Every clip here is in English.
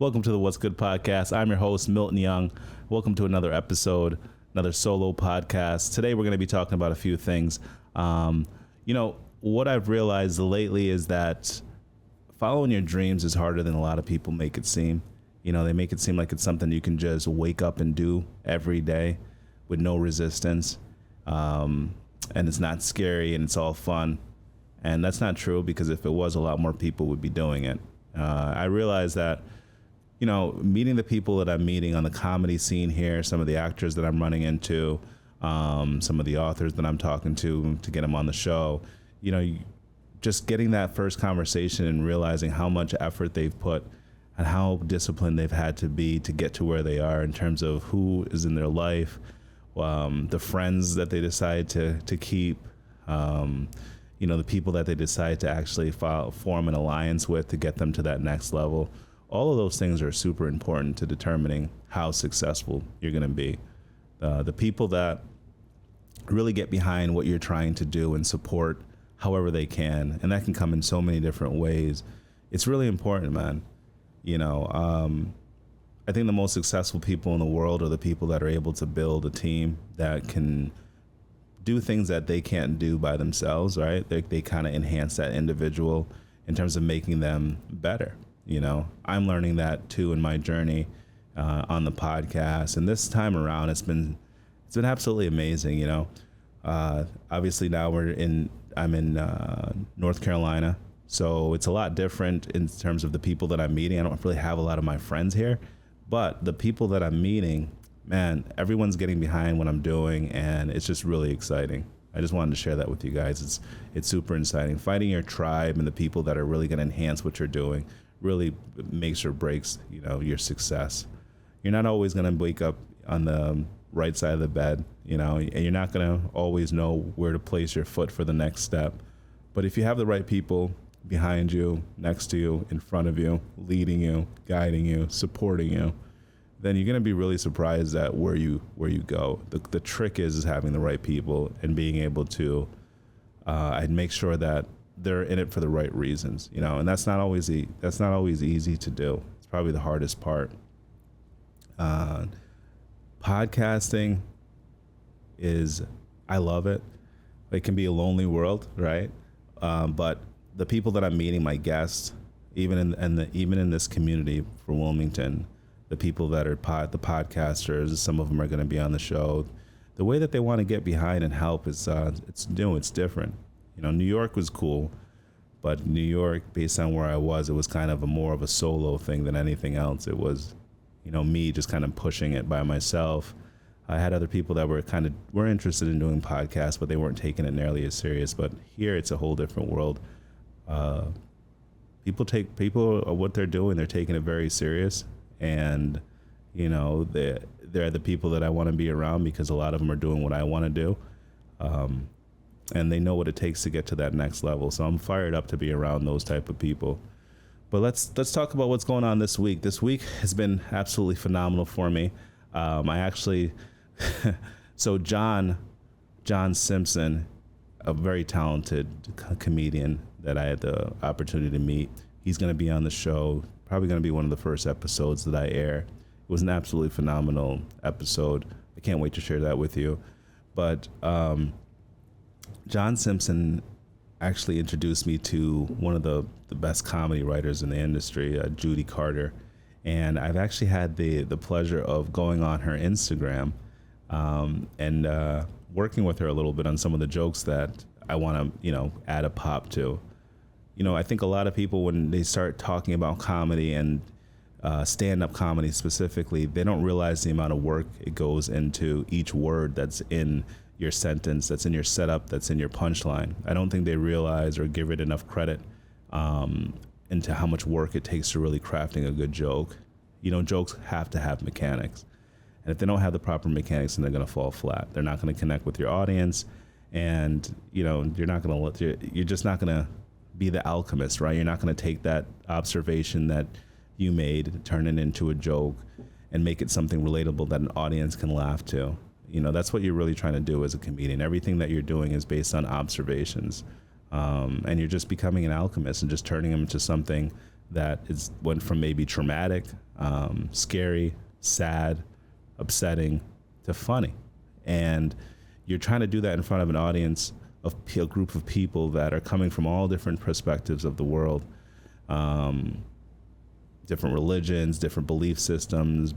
Welcome to the What's Good podcast. I'm your host, Milton Young. Welcome to another episode, another solo podcast. Today, we're going to be talking about a few things. What I've realized lately is that following your dreams is harder than a lot of people make it seem. They make it seem like it's something you can just wake up and do every day with no resistance. And it's not scary and it's all fun. And that's not true, because if it was, a lot more people would be doing it. I realize that, meeting the people that I'm meeting on the comedy scene here, some of the actors that I'm running into, some of the authors that I'm talking to get them on the show, just getting that first conversation and realizing how much effort they've put and how disciplined they've had to be to get to where they are in terms of who is in their life, the friends that they decide to keep, the people that they decide to actually form an alliance with to get them to that next level. All of those things are super important to determining how successful you're going to be. The people that really get behind what you're trying to do and support however they can, and that can come in so many different ways. It's really important, man. I think the most successful people in the world are the people that are able to build a team that can do things that they can't do by themselves, right? They kind of enhance that individual in terms of making them better. I'm learning that too in my journey on the podcast, and this time around it's been absolutely amazing. Obviously now I'm in North Carolina, so it's a lot different in terms of the people that I'm meeting. I don't really have a lot of my friends here, but the people that I'm meeting, man, everyone's getting behind what I'm doing, and it's just really exciting. I just wanted to share that with you guys. It's super exciting. Finding your tribe and the people that are really going to enhance what you're doing really makes or breaks, your success. You're not always going to wake up on the right side of the bed, and you're not going to always know where to place your foot for the next step. But if you have the right people behind you, next to you, in front of you, leading you, guiding you, supporting you, then you're going to be really surprised at where you go. The trick is having the right people and being able to I'd make sure that they're in it for the right reasons, and that's not always easy to do. It's probably the hardest part. Podcasting I love it. It can be a lonely world, right? But the people that I'm meeting, my guests, even in this community for Wilmington, the people that are the podcasters, some of them are going to be on the show. The way that they want to get behind and help is it's new, it's different. New York was cool, but New York, based on where I was, it was kind of more of a solo thing than anything else. It was, me just kind of pushing it by myself. I had other people that were interested in doing podcasts, but they weren't taking it nearly as serious. But here, it's a whole different world. People what they're doing, they're taking it very serious, and they're the people that I want to be around, because a lot of them are doing what I want to do. And they know what it takes to get to that next level. So I'm fired up to be around those type of people. But let's talk about what's going on this week. This week has been absolutely phenomenal for me. So John Simpson, a very talented comedian that I had the opportunity to meet, he's going to be on the show, probably going to be one of the first episodes that I air. It was an absolutely phenomenal episode. I can't wait to share that with you. But John Simpson actually introduced me to one of the best comedy writers in the industry, Judy Carter. And I've actually had the pleasure of going on her Instagram and working with her a little bit on some of the jokes that I want to, add a pop to. I think a lot of people, when they start talking about comedy and stand-up comedy specifically, they don't realize the amount of work it goes into each word that's in your sentence, that's in your setup, that's in your punchline. I don't think they realize or give it enough credit into how much work it takes to really crafting a good joke. Jokes have to have mechanics. And if they don't have the proper mechanics, then they're going to fall flat. They're not going to connect with your audience, and you're just not going to be the alchemist, right? You're not going to take that observation that you made, turn it into a joke, and make it something relatable that an audience can laugh to. That's what you're really trying to do as a comedian. Everything that you're doing is based on observations, and you're just becoming an alchemist and just turning them into something that went from maybe traumatic, scary, sad, upsetting to funny. And you're trying to do that in front of an audience of a group of people that are coming from all different perspectives of the world, different religions, different belief systems,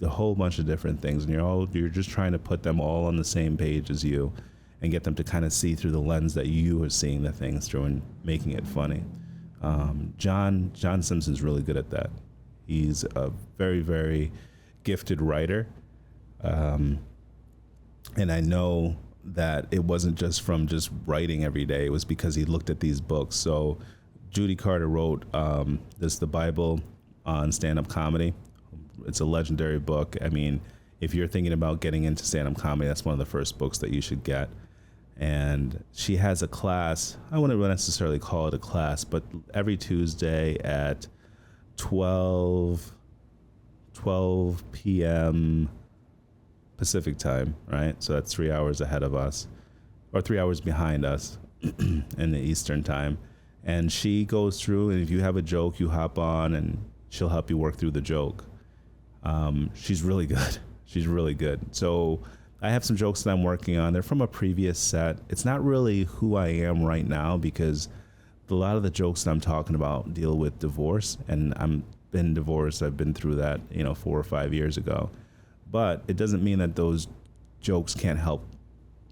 a whole bunch of different things. And you're just trying to put them all on the same page as you and get them to kind of see through the lens that you are seeing the things through and making it funny. John Simpson's really good at that. He's a very, very gifted writer. And I know that it wasn't just from just writing every day. It was because he looked at these books. So Judy Carter wrote The Bible on stand-up comedy. It's a legendary book. I mean, if you're thinking about getting into stand-up comedy, that's one of the first books that you should get. And she has a class. I wouldn't necessarily call it a class, but every Tuesday at 12 p.m. Pacific time, right? So that's 3 hours ahead of us, or 3 hours behind us in the Eastern time. And she goes through, and if you have a joke, you hop on and she'll help you work through the joke. She's really good. She's really good. So I have some jokes that I'm working on. They're from a previous set. It's not really who I am right now, because a lot of the jokes that I'm talking about deal with divorce, and I'm been divorced. I've been through that, 4 or 5 years ago. But it doesn't mean that those jokes can't help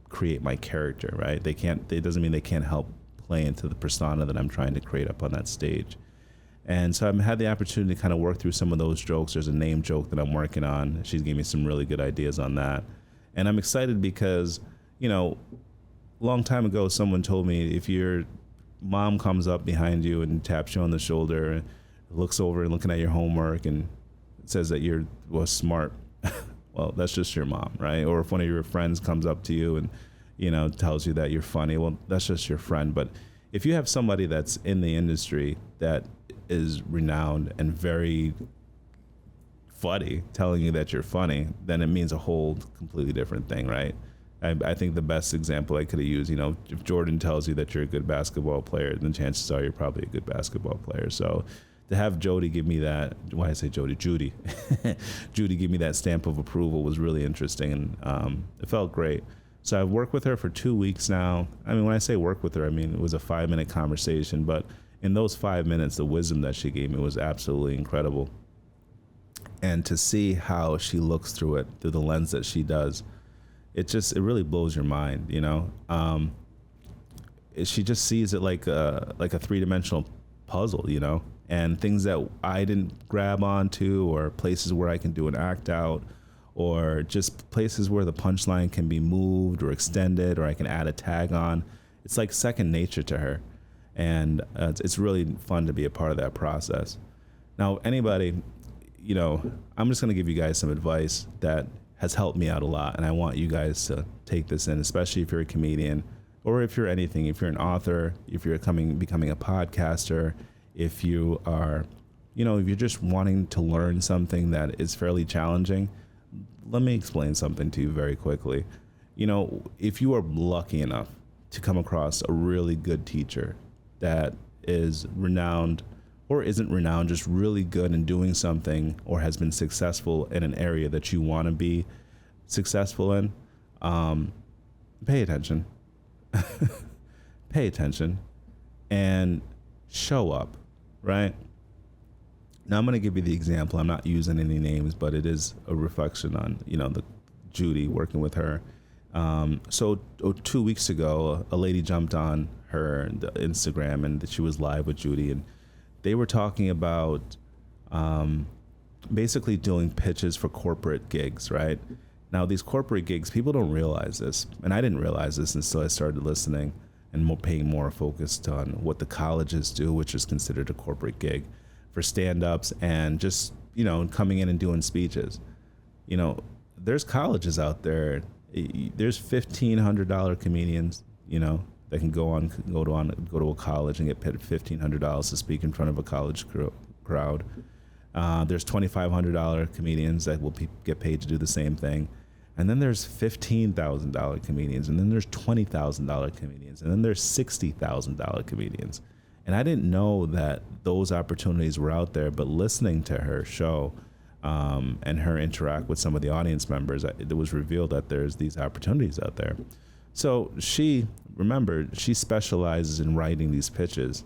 create my character, right? It doesn't mean they can't help play into the persona that I'm trying to create up on that stage. And so I've had the opportunity to kind of work through some of those jokes. There's a name joke that I'm working on. She's giving me some really good ideas on that. And I'm excited because, a long time ago, someone told me if your mom comes up behind you and taps you on the shoulder and looks over and looking at your homework and says that you're smart, well, that's just your mom, right? Or if one of your friends comes up to you and, tells you that you're funny, well, that's just your friend. But if you have somebody that's in the industry that is renowned and very funny telling you that you're funny, then it means a whole completely different thing, right? I think the best example I could have used, if Jordan tells you that you're a good basketball player, then chances are you're probably a good basketball player. So to have Jody give me that, why did I say Jody? Judy. Judy give me that stamp of approval was really interesting, and it felt great. So I've worked with her for 2 weeks now. I mean, when I say work with her, I mean, it was a 5-minute conversation, but in those 5 minutes, the wisdom that she gave me was absolutely incredible. And to see how she looks through it, through the lens that she does, it really blows your mind, She just sees it like a 3-dimensional puzzle, and things that I didn't grab onto, or places where I can do an act out, or just places where the punchline can be moved or extended, or I can add a tag on. It's like second nature to her. And it's really fun to be a part of that process. Now, anybody, I'm just going to give you guys some advice that has helped me out a lot. And I want you guys to take this in, especially if you're a comedian, or if you're anything, if you're an author, if you're becoming a podcaster, if you are, if you're just wanting to learn something that is fairly challenging. Let me explain something to you very quickly. If you are lucky enough to come across a really good teacher that is renowned or isn't renowned, just really good in doing something, or has been successful in an area that you want to be successful in, pay attention. Pay attention and show up, right? Now I'm going to give you the example. I'm not using any names, but it is a reflection on, the Judy, working with her. So 2 weeks ago, a lady jumped on her Instagram, and she was live with Judy, and they were talking about basically doing pitches for corporate gigs, right? Now, these corporate gigs, people don't realize this, and I didn't realize this until I started listening and paying more focus on what the colleges do, which is considered a corporate gig for stand-ups and just, coming in and doing speeches. There's colleges out there. There's $1,500 comedians, that can go to a college and get paid $1,500 to speak in front of a college crowd. There's $2,500 comedians that will get paid to do the same thing. And then there's $15,000 comedians, and then there's $20,000 comedians, and then there's $60,000 comedians. And I didn't know that those opportunities were out there, but listening to her show and her interact with some of the audience members, it was revealed that there's these opportunities out there. So she specializes in writing these pitches.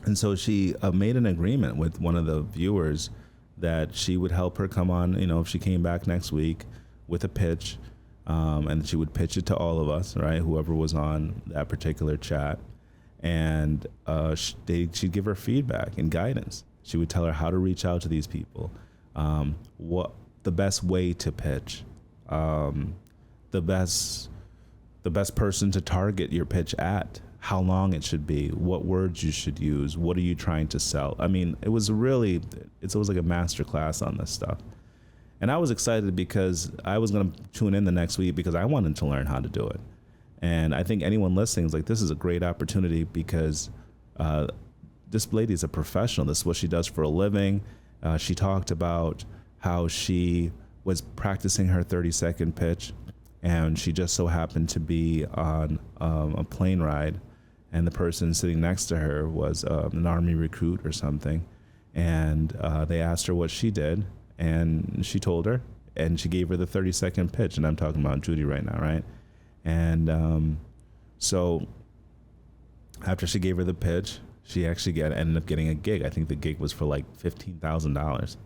And so she made an agreement with one of the viewers that she would help her come on, if she came back next week with a pitch, and she would pitch it to all of us, right? Whoever was on that particular chat. And she'd give her feedback and guidance. She would tell her how to reach out to these people, what the best way to pitch, the best person to target your pitch at, how long it should be, what words you should use, what are you trying to sell. I mean, it was like a master class on this stuff. And I was excited because I was going to tune in the next week because I wanted to learn how to do it. And I think anyone listening is like, this is a great opportunity because this lady is a professional. This is what she does for a living. She talked about how she was practicing her 30-second pitch, and she just so happened to be on a plane ride, and the person sitting next to her was an Army recruit or something. And they asked her what she did, and she told her, and she gave her the 30-second pitch. And I'm talking about Judy right now, right? And so after she gave her the pitch, she actually ended up getting a gig. I think the gig was for like $15,000.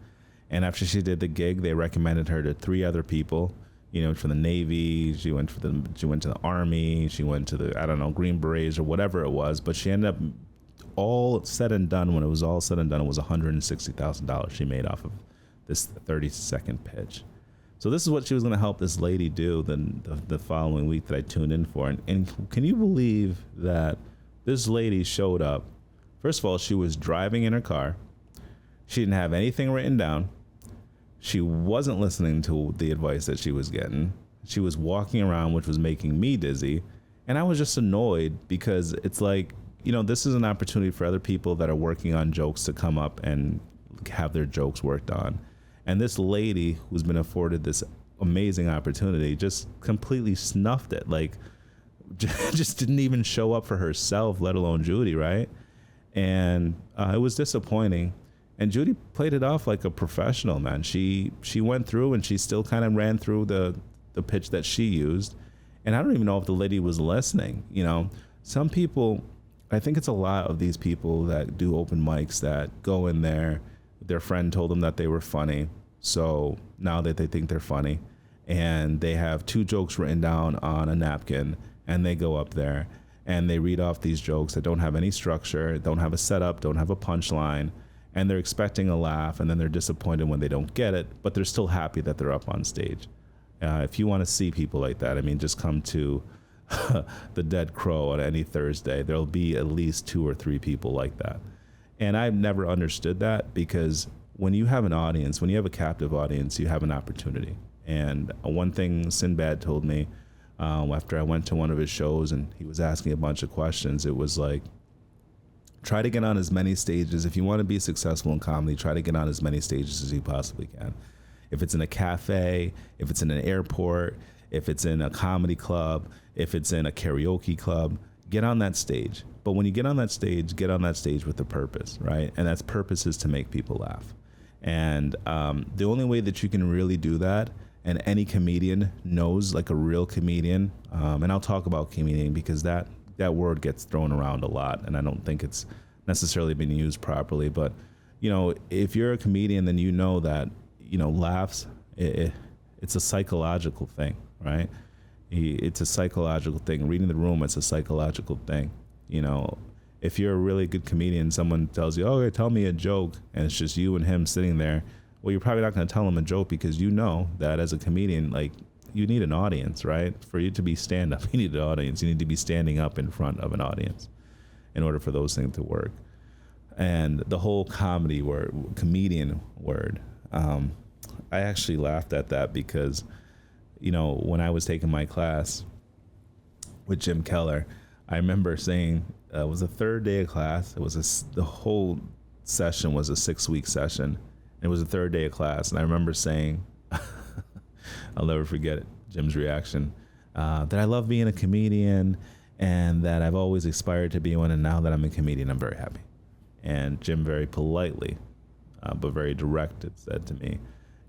And after she did the gig, they recommended her to 3 other people, from the Navy. She went to the Army. She went to the, Green Berets or whatever it was. But she ended up, all said and done, when it was all said and done, it was $160,000 she made off of this 30-second pitch. So this is what she was going to help this lady do the following week that I tuned in for. And can you believe that this lady showed up? First of all, she was driving in her car. She didn't have anything written down. She wasn't listening to the advice that she was getting. She was walking around, which was making me dizzy. And I was just annoyed because it's like, this is an opportunity for other people that are working on jokes to come up and have their jokes worked on. And this lady who's been afforded this amazing opportunity just completely snuffed it. Like, just didn't even show up for herself, let alone Judy, right? And it was disappointing. And Judy played it off like a professional, man. She went through and she still kind of ran through the pitch that she used. And I don't even know if the lady was listening. Some people, I think it's a lot of these people that do open mics that go in there. Their friend told them that they were funny, so now that they think they're funny, and they have 2 jokes written down on a napkin, and they go up there and they read off these jokes that don't have any structure, don't have a setup, don't have a punchline, and they're expecting a laugh, and then they're disappointed when they don't get it, but they're still happy that they're up on stage. If you want to see people like that, just come to the Dead Crow on any Thursday. There'll be at least 2 or 3 people like that. And I've never understood that, because when you have an audience, when you have a captive audience, you have an opportunity. And one thing Sinbad told me after I went to one of his shows and he was asking a bunch of questions, it was like, try to get on as many stages. If you want to be successful in comedy, try to get on as many stages as you possibly can. If it's in a cafe, if it's in an airport, if it's in a comedy club, if it's in a karaoke club, get on that stage. But when you get on that stage with a purpose, right? And that purpose is to make people laugh. And the only way that you can really do that, and any comedian knows, like a real comedian, and I'll talk about comedian because that word gets thrown around a lot, and I don't think it's necessarily been used properly. But, if you're a comedian, then you know that, laughs, it's a psychological thing, right? It's a psychological thing. Reading the room, it's a psychological thing. If you're a really good comedian, someone tells you, okay, tell me a joke, and it's just you and him sitting there, well, you're probably not going to tell him a joke, because you know that as a comedian, like, you need an audience, right? For you to be stand-up, you need an audience. You need to be standing up in front of an audience in order for those things to work. And the whole comedy word, comedian word, I actually laughed at that because, when I was taking my class with Jim Keller, I remember saying, it was the 3rd day of class. It was the whole session was a 6-week session. It was the 3rd day of class. And I remember saying, I'll never forget it, Jim's reaction, that I love being a comedian and that I've always aspired to be one. And now that I'm a comedian, I'm very happy. And Jim very politely, but very directed, said to me,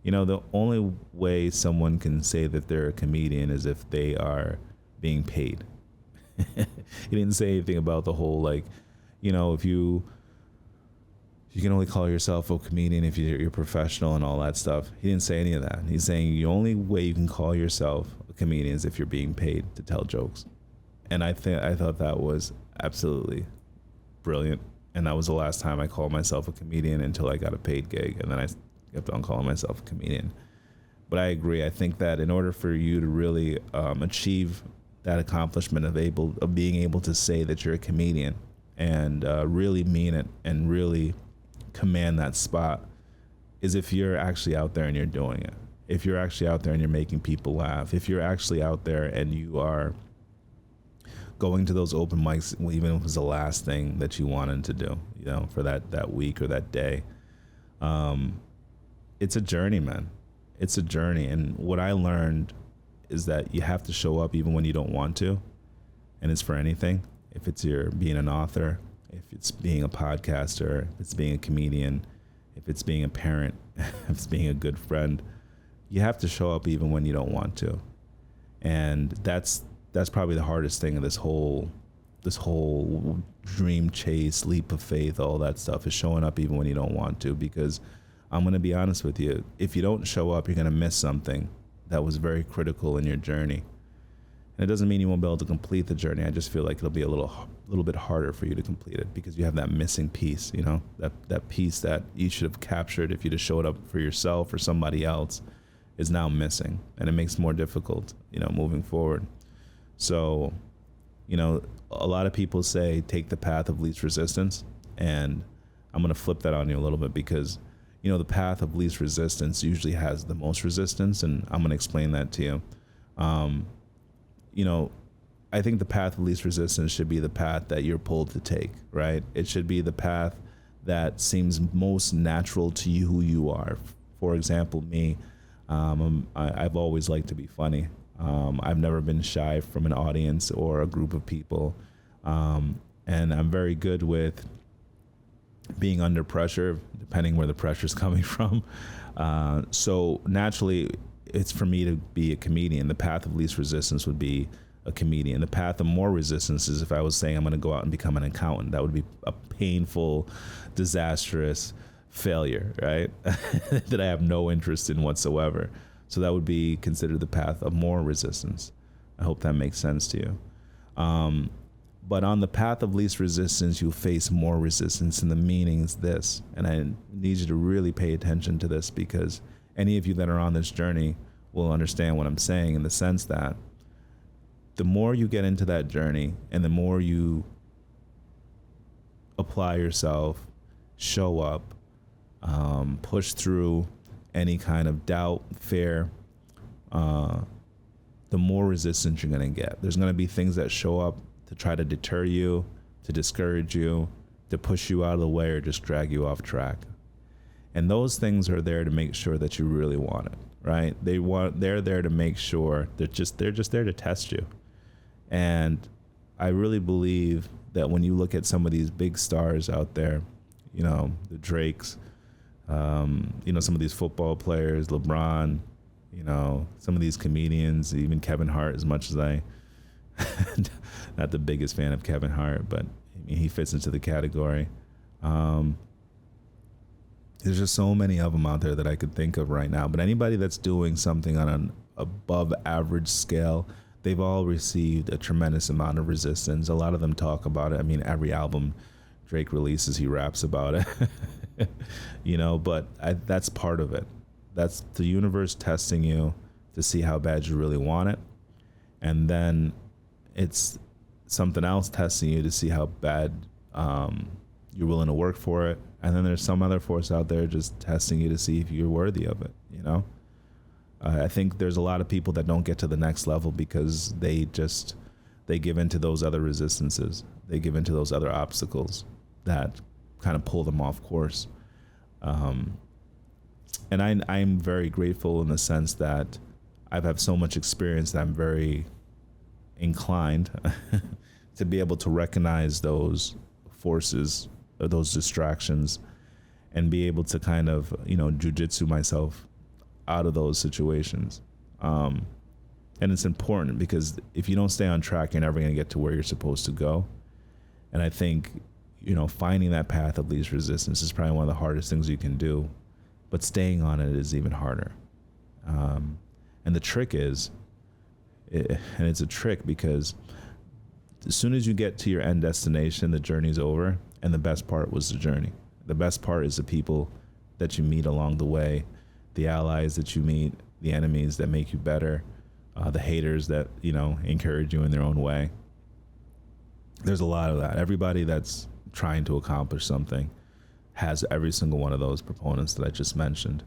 the only way someone can say that they're a comedian is if they are being paid. He didn't say anything about the whole, like, if you can only call yourself a comedian if you're professional and all that stuff. He didn't say any of that. He's saying the only way you can call yourself a comedian is if you're being paid to tell jokes. And I thought that was absolutely brilliant. And that was the last time I called myself a comedian until I got a paid gig. And then I kept on calling myself a comedian. But I agree. I think that in order for you to really achieve that accomplishment of being able to say that you're a comedian and really mean it and really command that spot, is if you're actually out there and you're doing it. If you're actually out there and you're making people laugh. If you're actually out there and you are going to those open mics, even if it was the last thing that you wanted to do, for that week or that day. It's a journey, man. It's a journey. And what I learned is that you have to show up even when you don't want to. And it's for anything. If it's being an author, if it's being a podcaster, if it's being a comedian, if it's being a parent, if it's being a good friend, you have to show up even when you don't want to. And that's probably the hardest thing of this whole dream chase, leap of faith, all that stuff, is showing up even when you don't want to. Because I'm going to be honest with you, if you don't show up, you're going to miss something that was very critical in your journey. And it doesn't mean you won't be able to complete the journey. I just feel like it'll be a little bit harder for you to complete it because you have that missing piece, that piece that you should have captured if you'd have showed up for yourself or somebody else is now missing. And it makes it more difficult, moving forward. So, a lot of people say take the path of least resistance. And I'm going to flip that on you a little bit because, the path of least resistance usually has the most resistance. And I'm going to explain that to you. I think the path of least resistance should be the path that you're pulled to take, right? It should be the path that seems most natural to you, who you are. For example, me, I've always liked to be funny. I've never been shy from an audience or a group of people. And I'm very good with being under pressure, depending where the pressure's coming from. So naturally, it's for me to be a comedian. The path of least resistance would be a comedian. The path of more resistance is if I was saying I'm going to go out and become an accountant. That would be a painful, disastrous failure, right? That I have no interest in whatsoever. So that would be considered the path of more resistance. I hope that makes sense to you. But on the path of least resistance, you'll face more resistance. And the meaning is this. And I need you to really pay attention to this because any of you that are on this journey will understand what I'm saying, in the sense that the more you get into that journey and the more you apply yourself, show up, push through any kind of doubt, fear, the more resistance you're going to get. There's going to be things that show up to try to deter you, to discourage you, to push you out of the way, or just drag you off track. And those things are there to make sure that you really want it, right? They're there to make sure they're just there to test you. And I really believe that when you look at some of these big stars out there, the Drakes, some of these football players, LeBron, some of these comedians, even Kevin Hart, as much as I, not the biggest fan of Kevin Hart, but he fits into the category. There's just so many of them out there that I could think of right now. But anybody that's doing something on an above average scale, they've all received a tremendous amount of resistance. A lot of them talk about it. I mean, every album Drake releases, he raps about it. But that's part of it. That's the universe testing you to see how bad you really want it. And then it's something else testing you to see how bad you're willing to work for it. And then there's some other force out there just testing you to see if you're worthy of it, I think there's a lot of people that don't get to the next level because they give into those other resistances. They give into those other obstacles that kind of pull them off course. And I'm very grateful in the sense that I've had so much experience that I'm very inclined to be able to recognize those forces or those distractions and be able to kind of, jujitsu myself out of those situations. And it's important because if you don't stay on track, you're never going to get to where you're supposed to go. And I think, finding that path of least resistance is probably one of the hardest things you can do, but staying on it is even harder. And the trick is, and it's a trick because as soon as you get to your end destination, the journey's over. And the best part was the journey. The best part is the people that you meet along the way, the allies that you meet, the enemies that make you better, the haters that, encourage you in their own way. There's a lot of that. Everybody that's trying to accomplish something has every single one of those proponents that I just mentioned.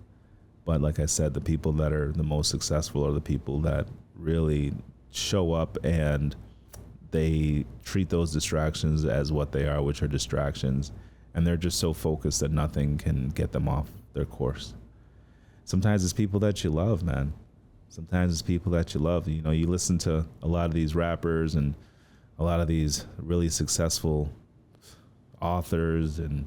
But like I said, the people that are the most successful are the people that really show up and they treat those distractions as what they are, which are distractions. And they're just so focused that nothing can get them off their course. Sometimes it's people that you love, man. Sometimes it's people that you love. You listen to a lot of these rappers and a lot of these really successful authors and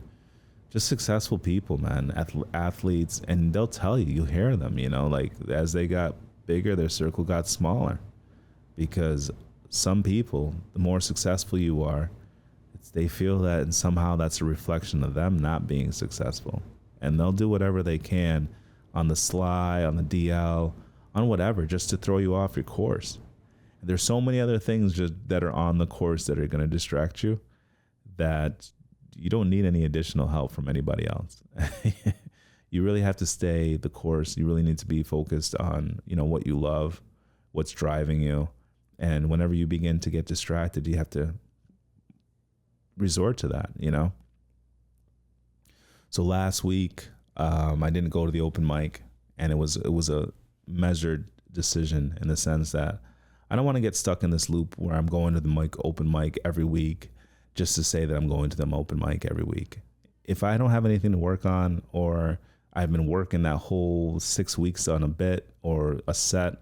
just successful people, man, athletes, and they'll tell you, hear them, like as they got bigger, their circle got smaller because some people, the more successful you are, they feel that and somehow that's a reflection of them not being successful. And they'll do whatever they can on the sly, on the DL, on whatever, just to throw you off your course. And there's so many other things just that are on the course that are going to distract you that you don't need any additional help from anybody else. You really have to stay the course. You really need to be focused on, what you love, what's driving you. And whenever you begin to get distracted, you have to resort to that, So last week, I didn't go to the open mic, and it was a measured decision in the sense that I don't want to get stuck in this loop where I'm going to the open mic every week just to say that I'm going to the open mic every week. If I don't have anything to work on, or I've been working that whole 6 weeks on a bit or a set,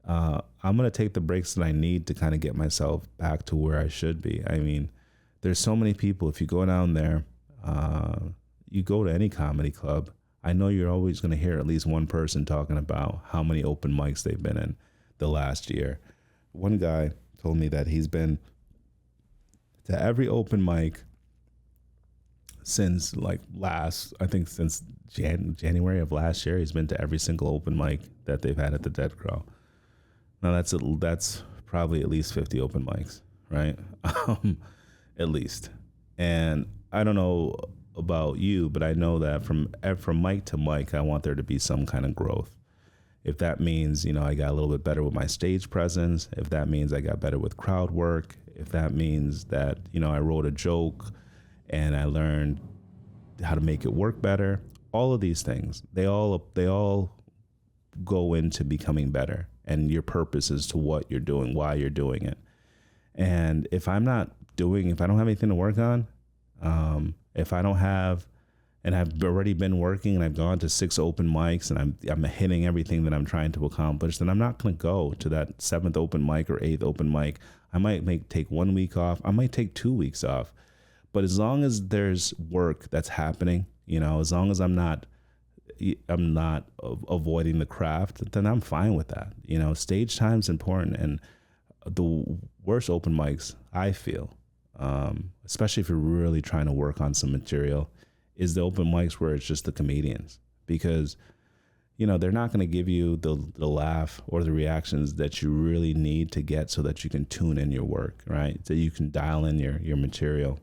I'm going to take the breaks that I need to kind of get myself back to where I should be. I mean, there's so many people. If you go down there, you go to any comedy club, I know you're always going to hear at least one person talking about how many open mics they've been in the last year. One guy told me that he's been to every open mic since since January of last year. He's been to every single open mic that they've had at the Dead Crow. Now that's probably at least 50 open mics, right? At least. And I don't know about you, but I know that from mic to mic, I want there to be some kind of growth. If that means, I got a little bit better with my stage presence, if that means I got better with crowd work, if that means that, I wrote a joke and I learned how to make it work better, all of these things, they all go into becoming better and your purpose as to what you're doing, why you're doing it. And if I don't have anything to work on, if I don't have, and I've already been working and I've gone to 6 open mics and I'm hitting everything that I'm trying to accomplish, then I'm not going to go to that 7th open mic or 8th open mic. I might take 1 week off. I might take 2 weeks off. But as long as there's work that's happening, as long as I'm not avoiding the craft, then I'm fine with that. Stage time's important. And the worst open mics, I feel, especially if you're really trying to work on some material, is the open mics where it's just the comedians, because they're not going to give you the laugh or the reactions that you really need to get so that you can tune in your work, right? So you can dial in your material.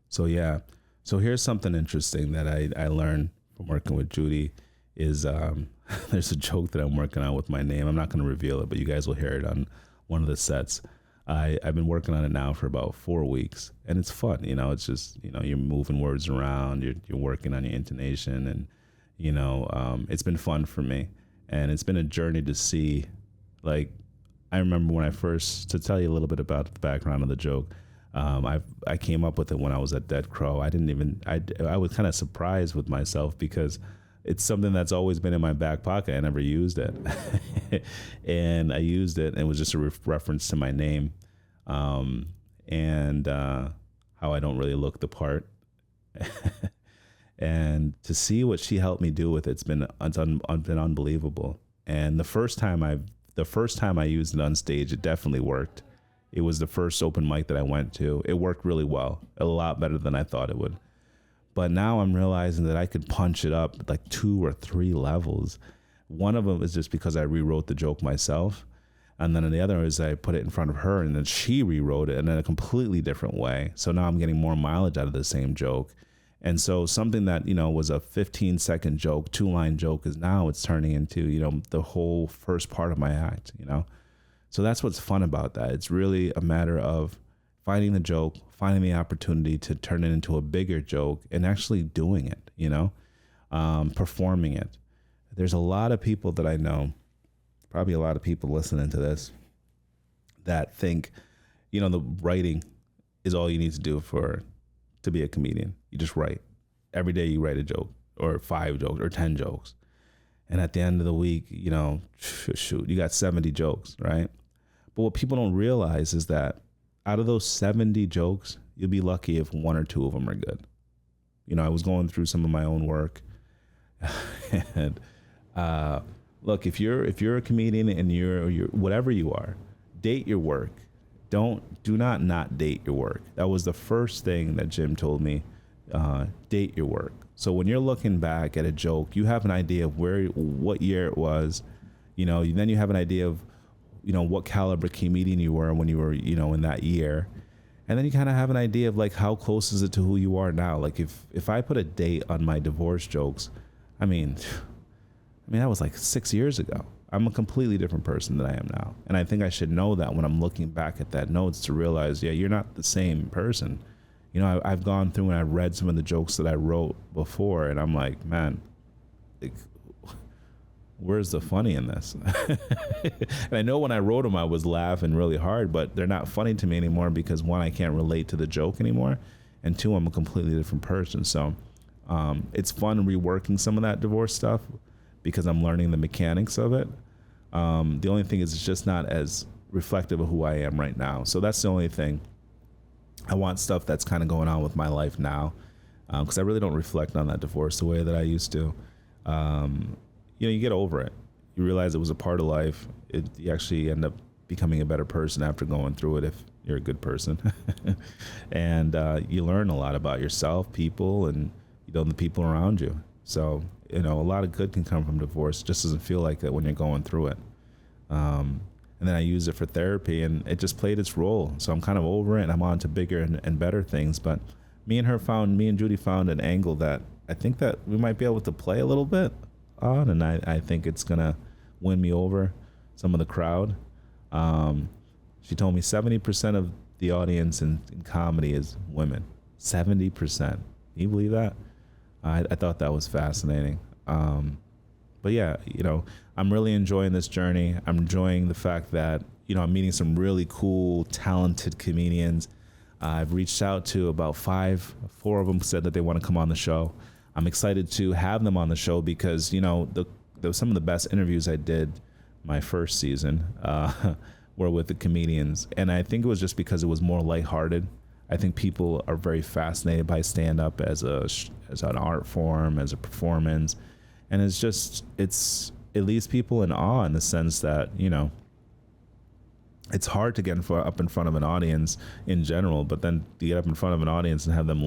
So here's something interesting that I learned from working with Judy is there's a joke that I'm working on with my name. I'm not going to reveal it, but you guys will hear it on one of the sets. I've been working on it now for about 4 weeks, and it's fun. It's just, you're moving words around, you're working on your intonation, and, it's been fun for me. And it's been a journey to see, I remember when to tell you a little bit about the background of the joke, I came up with it when I was at Dead Crow. I was kind of surprised with myself because it's something that's always been in my back pocket. I never used it. And I used it, and it was just a reference to my name, and how I don't really look the part. And to see what she helped me do with it's been unbelievable. And the first time I used it on stage, it definitely worked. It was the first open mic that I went to. It worked really well, a lot better than I thought it would. But now I'm realizing that I could punch it up like 2 or 3 levels. One of them is just because I rewrote the joke myself. And then the other is I put it in front of her, and then she rewrote it in a completely different way. So now I'm getting more mileage out of the same joke. And so something that, was a 15-second joke, 2-line joke, is now it's turning into, the whole first part of my act, So that's what's fun about that. It's really a matter of finding the joke, finding the opportunity to turn it into a bigger joke, and actually doing it, performing it. There's a lot of people that I know, probably a lot of people listening to this, that think, the writing is all you need to do to be a comedian. You just write. Every day you write a joke, or 5 jokes, or 10 jokes. And at the end of the week, shoot, you got 70 jokes, right? But what people don't realize is that out of those 70 jokes, you'll be lucky if 1 or 2 of them are good. I was going through some of my own work, and look, if you're a comedian and you're whatever you are, date your work. Do not date your work. That was the first thing that Jim told me. Date your work. So when you're looking back at a joke, you have an idea of what year it was. Then you have an idea of what caliber comedian you were when you were in that year, and then you kind of have an idea of like how close is it to who you are now. Like if I put a date on my divorce jokes, I mean that was like 6 years ago. I'm a completely different person than I am now. And I think I should know that when I'm looking back at that notes, to realize, yeah, you're not the same person. I've gone through and I've read some of the jokes that I wrote before, and I'm like, man, where's the funny in this? And I know when I wrote them, I was laughing really hard, but they're not funny to me anymore because 1, I can't relate to the joke anymore, and 2, I'm a completely different person. So it's fun reworking some of that divorce stuff, because I'm learning the mechanics of it. The only thing is it's just not as reflective of who I am right now. So that's the only thing. I want stuff that's kind of going on with my life now, because I really don't reflect on that divorce the way that I used to. You get over it. You realize it was a part of life. You actually end up becoming a better person after going through it if you're a good person. And you learn a lot about yourself, people, and the people around you. So a lot of good can come from divorce. It just doesn't feel like that when you're going through it. And then I use it for therapy, and it just played its role. So I'm kind of over it, and I'm on to bigger and better things. But me and Judy found an angle that I think that we might be able to play a little bit on, and I think it's going to win me over some of the crowd. She told me 70% of the audience in comedy is women. 70%. Can you believe that? I thought that was fascinating. But yeah, I'm really enjoying this journey. I'm enjoying the fact that, I'm meeting some really cool, talented comedians. I've reached out to about 4 of them said that they want to come on the show. I'm excited to have them on the show because, some of the best interviews I did my first season were with the comedians. And I think it was just because it was more lighthearted. I think people are very fascinated by stand-up as an art form, as a performance. And it leaves people in awe in the sense that, it's hard to get up in front of an audience in general, but then to get up in front of an audience and have them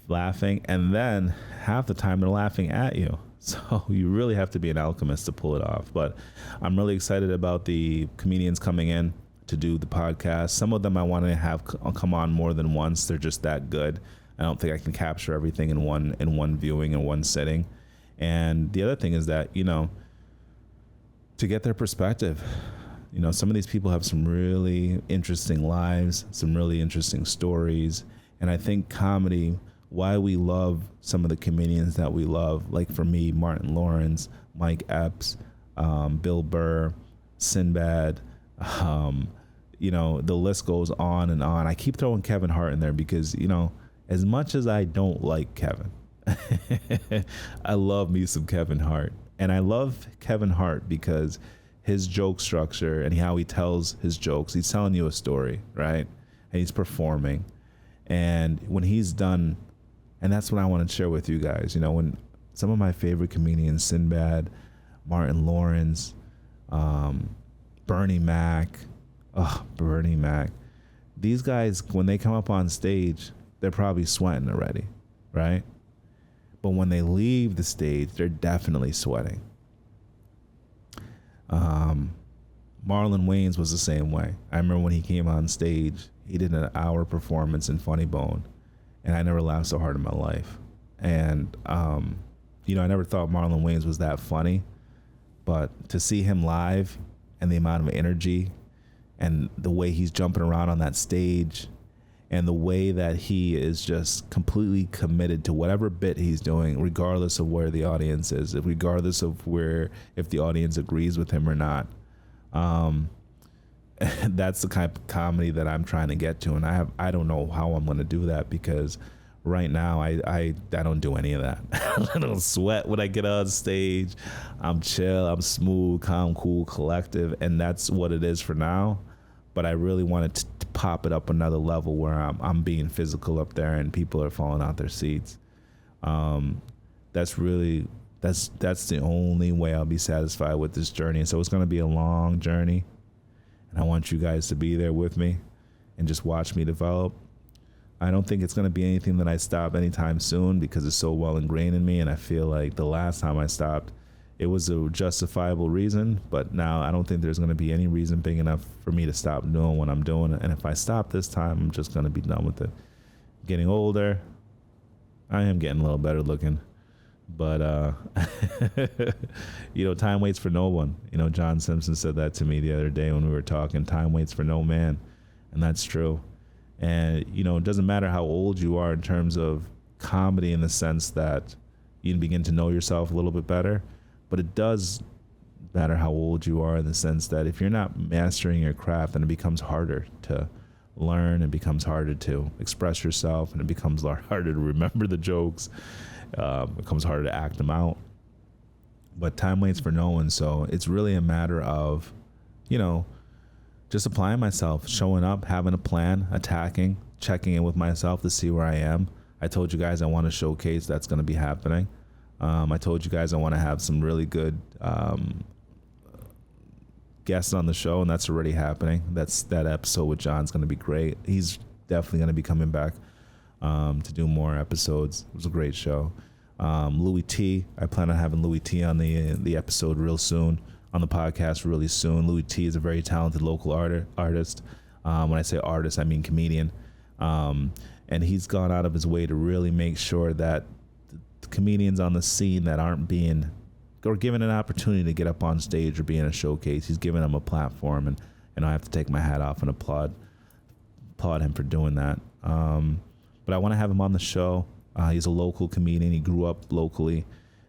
laughing, and then half the time they're laughing at you. So you really have to be an alchemist to pull it off. But I'm really excited about the comedians coming in to do the podcast. Some of them I want to have come on more than once. They're just that good. I don't think I can capture everything in one viewing, in one sitting. And the other thing is that, to get their perspective, some of these people have some really interesting lives, some really interesting stories. And I think comedy, why we love some of the comedians that we love, like for me, Martin Lawrence, Mike Epps, Bill Burr, Sinbad, the list goes on and on. I keep throwing Kevin Hart in there because, as much as I don't like Kevin, I love me some Kevin Hart. And I love Kevin Hart because his joke structure and how he tells his jokes, he's telling you a story, right? And he's performing. And when he's done, and that's what I want to share with you guys, when some of my favorite comedians, Sinbad, Martin Lawrence, Bernie Mac, these guys, when they come up on stage, they're probably sweating already, right? But when they leave the stage, they're definitely sweating. Marlon Wayans was the same way. I remember when he came on stage, he did an hour performance in Funny Bone, and I never laughed so hard in my life. And, I never thought Marlon Wayans was that funny, but to see him live and the amount of energy and the way he's jumping around on that stage and the way that he is just completely committed to whatever bit he's doing, regardless of where the audience is, regardless of if the audience agrees with him or not. That's the kind of comedy that I'm trying to get to. And I don't know how I'm going to do that, because right now I don't do any of that. I don't sweat when I get on stage. I'm chill, I'm smooth, calm, cool, collective. And that's what it is for now. But I really wanted to pop it up another level where I'm being physical up there and people are falling out their seats. That's the only way I'll be satisfied with this journey. So it's going to be a long journey, and I want you guys to be there with me and just watch me develop. I don't think it's going to be anything that I stop anytime soon, because it's so well ingrained in me, and I feel like the last time I stopped, it was a justifiable reason, but now I don't think there's going to be any reason big enough for me to stop doing what I'm doing. And if I stop this time, I'm just going to be done with it. Getting older, I am getting a little better looking, but time waits for no one. John Simpson said that to me the other day when we were talking. Time waits for no man, and that's true. And it doesn't matter how old you are in terms of comedy, in the sense that you begin to know yourself a little bit better. But it does matter how old you are, in the sense that if you're not mastering your craft, then it becomes harder to learn, it becomes harder to express yourself, and it becomes harder to remember the jokes. It becomes harder to act them out. But time waits for no one, so it's really a matter of, just applying myself, showing up, having a plan, attacking, checking in with myself to see where I am. I told you guys I want to showcase that's going to be happening. I told you guys I want to have some really good guests on the show, and that's already happening. That episode with John's going to be great. He's definitely going to be coming back to do more episodes. It was a great show. Louis T. I plan on having Louis T. on the episode real soon, on the podcast really soon. Louis T. is a very talented local artist. When I say artist, I mean comedian. And he's gone out of his way to really make sure that the comedians on the scene that aren't being or given an opportunity to get up on stage or be in a showcase, he's giving them a platform, and I have to take my hat off and applaud him for doing that. But I want to have him on the show. He's a local comedian. He grew up locally.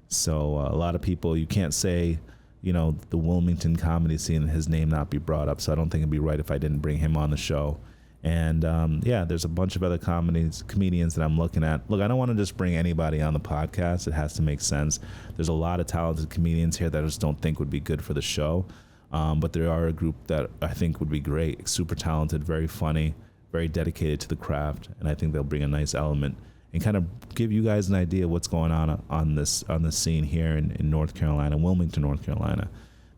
So a lot of people, you can't say, the Wilmington comedy scene, his name not be brought up. So I don't think it'd be right if I didn't bring him on the show. And there's a bunch of other comedians that I'm looking at. Look, I don't want to just bring anybody on the podcast. It has to make sense. There's a lot of talented comedians here that I just don't think would be good for the show. But there are a group that I think would be great, super talented, very funny, very dedicated to the craft. And I think they'll bring a nice element and kind of give you guys an idea of what's going on this scene here in North Carolina, Wilmington, North Carolina.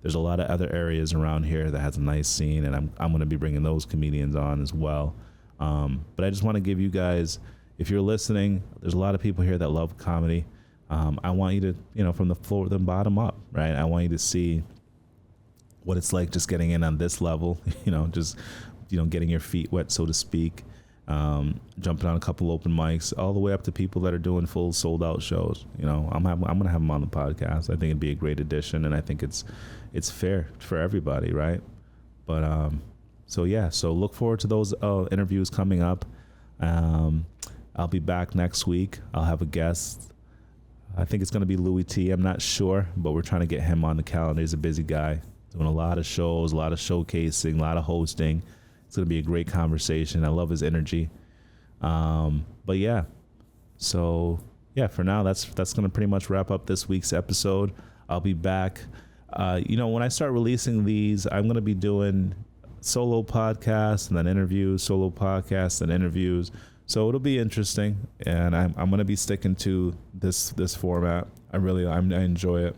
There's a lot of other areas around here that has a nice scene, and I'm going to be bringing those comedians on as well. But I just want to give you guys, if you're listening, there's a lot of people here that love comedy. I want you to, from the floor, the bottom up, right? I want you to see what it's like just getting in on this level, getting your feet wet, so to speak. Jumping on a couple open mics, all the way up to people that are doing full sold out shows. I'm going to have them on the podcast. I think it'd be a great addition, and I think it's fair for everybody, right? But so look forward to those interviews coming up. I'll be back next week. I'll have a guest. I think it's going to be Louis T. I'm not sure, but we're trying to get him on the calendar. He's a busy guy, doing a lot of shows, a lot of showcasing, a lot of hosting. It's going to be a great conversation. I love his energy. So yeah, for now, that's going to pretty much wrap up this week's episode. I'll be back. When I start releasing these, I'm going to be doing solo podcasts and then interviews, solo podcasts and interviews. So it'll be interesting, and I'm going to be sticking to this format. I enjoy it.